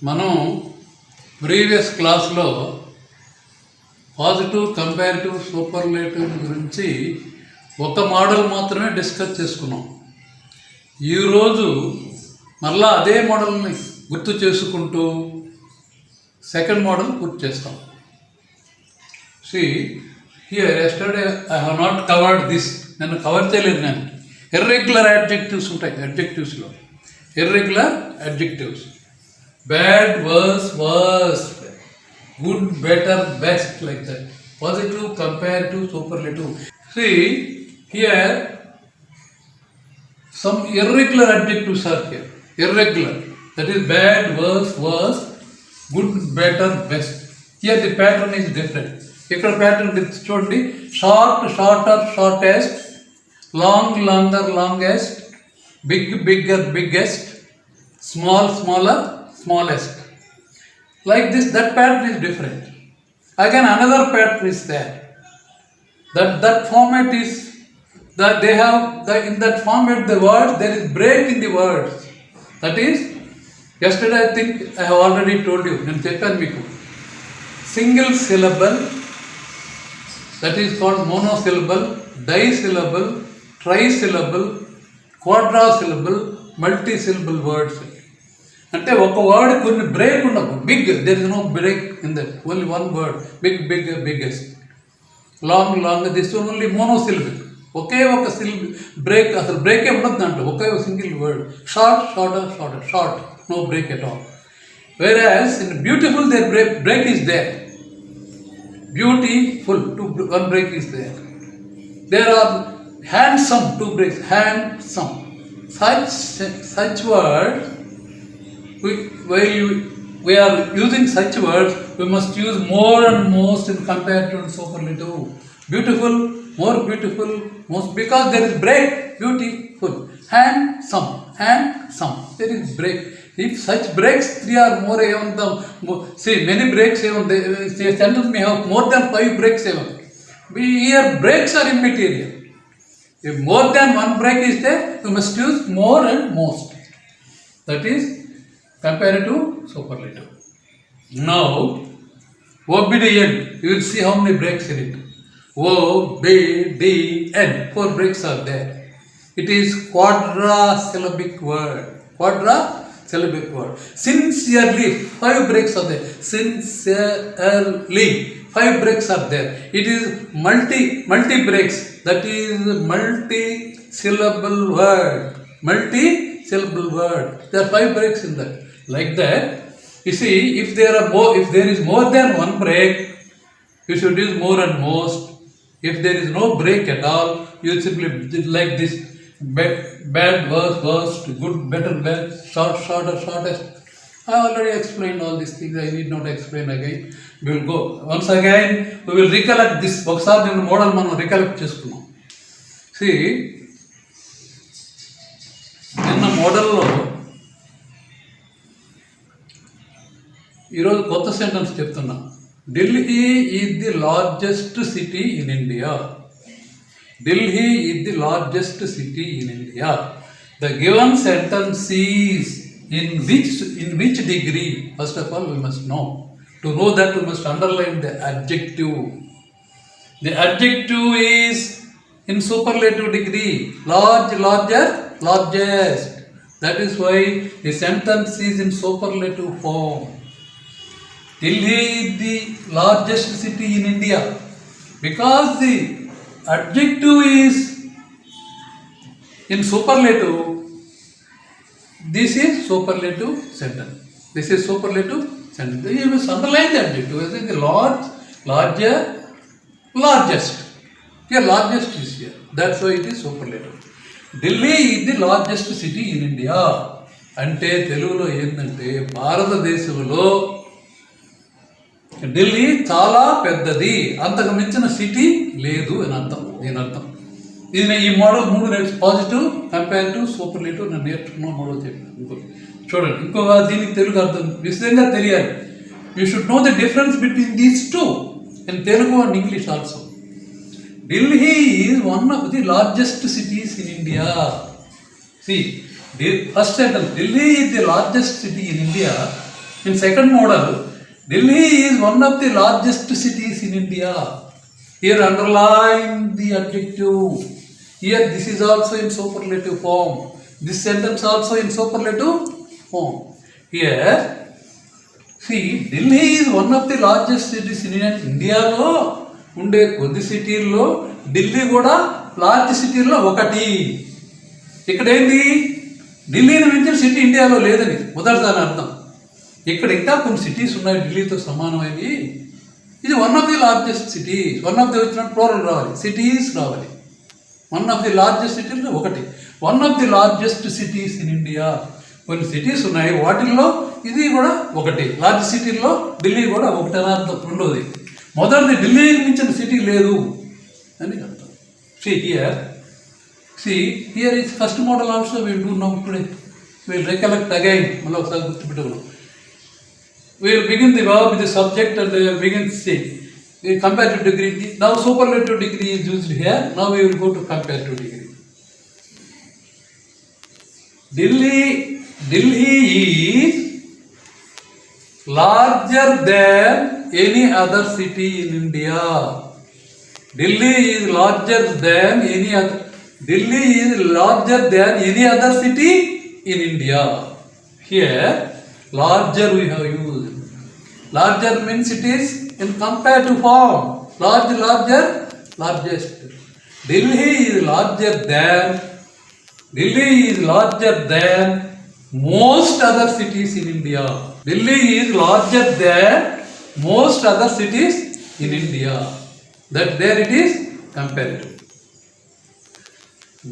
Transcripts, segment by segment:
మనం ప్రీవియస్ క్లాస్లో positive, comparative, superlative గురించి ఒక మోడల్ మాత్రమే డిస్కస్ చేసుకున్నాం. ఈరోజు మళ్ళా అదే మోడల్ని గుర్తు చేసుకుంటూ సెకండ్ మోడల్ పూర్తి చేస్తాం. Here yesterday I have not covered this. నన్ను కవర్ చేయలేదు. నేను ఇర్రెగ్యులర్ అడ్జెక్టివ్స్ ఉంటాయి. అడ్జెక్టివ్స్లో irregular adjectives bad, worse, worst, good, better, best, like that. Positive, comparative, superlative. See, here some irregular adjectives are here. Irregular. That is bad, worse, worst, good, better, best. Here the pattern is different. ఇక్కడ pattern చూడండి. Short, shorter, shortest, long, longer, longest, big, bigger, biggest, small, smaller, smallest. Like this, that pattern is different. Again, another pattern is there. That format is that they have in that format the word, there is break in the words. That is, yesterday I think I have already told you. Nenu cheppanu meeku. Single syllable, that is called monosyllable, disyllable, trisyllable, quadrisyllable, multisyllable words. అంటే ఒక word కొన్ని break ఉండవు. Big, there is no break in that, only one word. Big, big, biggest, long, long, this only monosyllabic. ఒకే ఒక syllable break, అసలు బ్రేకే ఉండదు దాంట్లో. ఒకే ఒక single word. Short, shorter, shorter, short, no break at all. Whereas in beautiful there break is there. Beautiful, one break is there. There are handsome, two breaks, handsome. Such words, while we are using such words, we must use more and most in comparative and superlative. Beautiful, more beautiful, most, because there is break. Beautiful, handsome, handsome, there is break. If such breaks, three or more, even the see many breaks, even the sentence may have more than 5 breaks. Even here breaks are immaterial. If more than one break is there, you must use more and most. That is comparative, superlative. Now, obedient, you will see how many breaks in it. O-B-D-N, 4 breaks are there. It is quadrisyllabic word. Quadrisyllabic word. Sincerely, 5 breaks are there. Sincerely, 5 breaks are there. It is multi breaks. That is multi-syllable word. Multi-syllable word. There are 5 breaks in that. Like that, you see, if there is more than one break, you should use more and most. If there is no break at all, you simply like this: bad, worse, worst, good, better, best, short, shorter, shortest. I already explained all these things. I need not explain again. We will go once again. We will recollect this. ఒకసారి నేను model మనం recollect చేసుకున్నాం. See, నిన్న మోడల్లో ఈరోజు కొత్త sentence చెప్తున్నా. Delhi is the largest city in India. Delhi is the largest city in India. The given sentence is in which degree? First of all, we must know. To know that, we must underline the adjective. The adjective is in superlative degree. Large, larger, largest. That is why the sentence is in superlative form. Delhi is the largest city in India. Because the adjective is in superlative, this is superlative sentence. This is superlative sentence. You must underline the adjective. As in the large, larger, largest. Here largest is here. That's why it is superlative. Delhi is the largest city in India. అంటే తెలుగులో ఏంటంటే భారతదేశంలో ఢిల్లీ చాలా పెద్దది, అంతకు మించిన city లేదు అని అర్థం. దీని అర్థం ఇది. ఈ మోడల్ 3 నేర్చు. పాజిటివ్, కంపారిటివ్, సూపర్లేటివ్ నేను నేర్చుకున్న మోడల్ చెప్పాను. చూడండి, ఇంకొక దీనికి తెలుగు అర్థం విశదంగా తెలియాలి. You should know the difference between these two in Telugu and English also. Delhi is one of the largest cities in India. See, first sentence, Delhi is the largest city in India In second model, Delhi is one of the largest cities in India. Here underline the adjective. Here this is also in superlative form. This sentence also in superlative form. Here, see, Delhi is one of the largest cities in India. ఉండే కొద్ది సిటీల్లో ఢిల్లీ కూడా large సిటీల్లో ఒకటి. ఇక్కడ ఏంటి, ఢిల్లీని మించిన సిటీ ఇండియాలో లేదని మొదటిదాని అర్థం. ఇక్కడ ఇంకా కొన్ని సిటీస్ ఉన్నాయి ఢిల్లీతో సమానమైనవి. ఇది one of the largest cities. One of the వచ్చినట్టు ప్లూరల్ రావాలి, సిటీస్ రావాలి. వన్ ఆఫ్ ది లార్జెస్ట్ సిటీల్లో ఒకటి. One of the largest cities in India. కొన్ని సిటీస్ ఉన్నాయి, వాటిల్లో ఇది కూడా ఒకటి. లార్జ్ సిటీల్లో ఢిల్లీ కూడా ఒకటి అని అర్థం. రెండోది, మొదటిది ఢిల్లీకి మించిన సిటీ లేదు అని అర్థం. Here is first model also will do now today. Will recollect again. మళ్ళీ ఒకసారి గుర్తుపెట్టుకున్నాం. We'll begin the verb with the subject and begin to say. Comparative degree. Now superlative degree is used here. Now we will go to comparative degree. Delhi is larger than any other city in India. Delhi is larger than any other. Delhi is larger than any other city in India. Here, larger we have used. Larger means it is in comparative form. Large, larger, largest. Delhi is larger than most other cities in India. Delhi is larger than most other cities in India. That there it is comparative.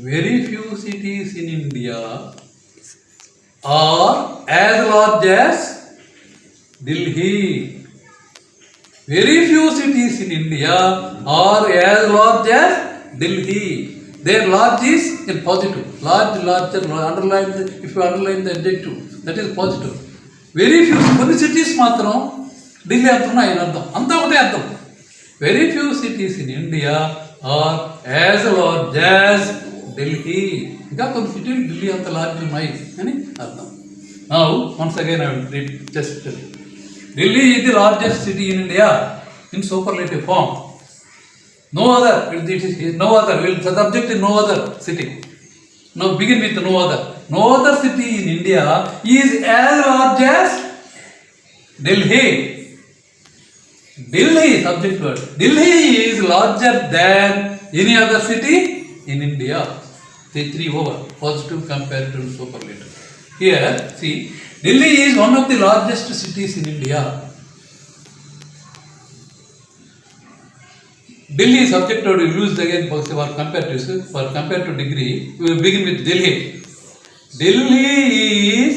Very few cities in India are as large as Delhi. Very few cities in India are as large as Delhi. Their large is in positive. Large, larger, underline the, if you underline the adjective, that is positive. Very few, కొన్ని cities మాత్రం ఢిల్లీ అంత ఉన్నాయి అని అర్థం. అంతా ఒకటే అర్థం. Very few cities in India are as large as Delhi. ఇంకా కొన్ని సిటీలు ఢిల్లీ అంత లార్జ్ ఉన్నాయి అని అర్థం. Now, once again I will read just Delhi is the largest city in India in superlative form. No other. It is no other. Will the subject is no other city. Now begin with no other. No other city in India is as large as Delhi. Delhi, subject word. Delhi is larger than any other city in India. Say 3 over. Positive, comparative, superlative. Here, see, Delhi is one of the largest cities in India. Delhi subject word we used again for comparative degree. We will begin with Delhi. Delhi is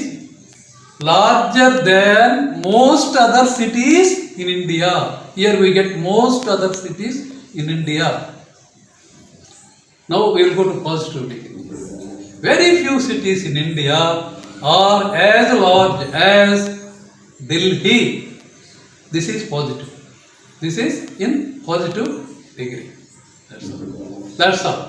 larger than most other cities in India. Here we get most other cities in India. Now we will go to positive degree. Very few cities in India are as large as Delhi. This is positive. This is in positive degree. That's all.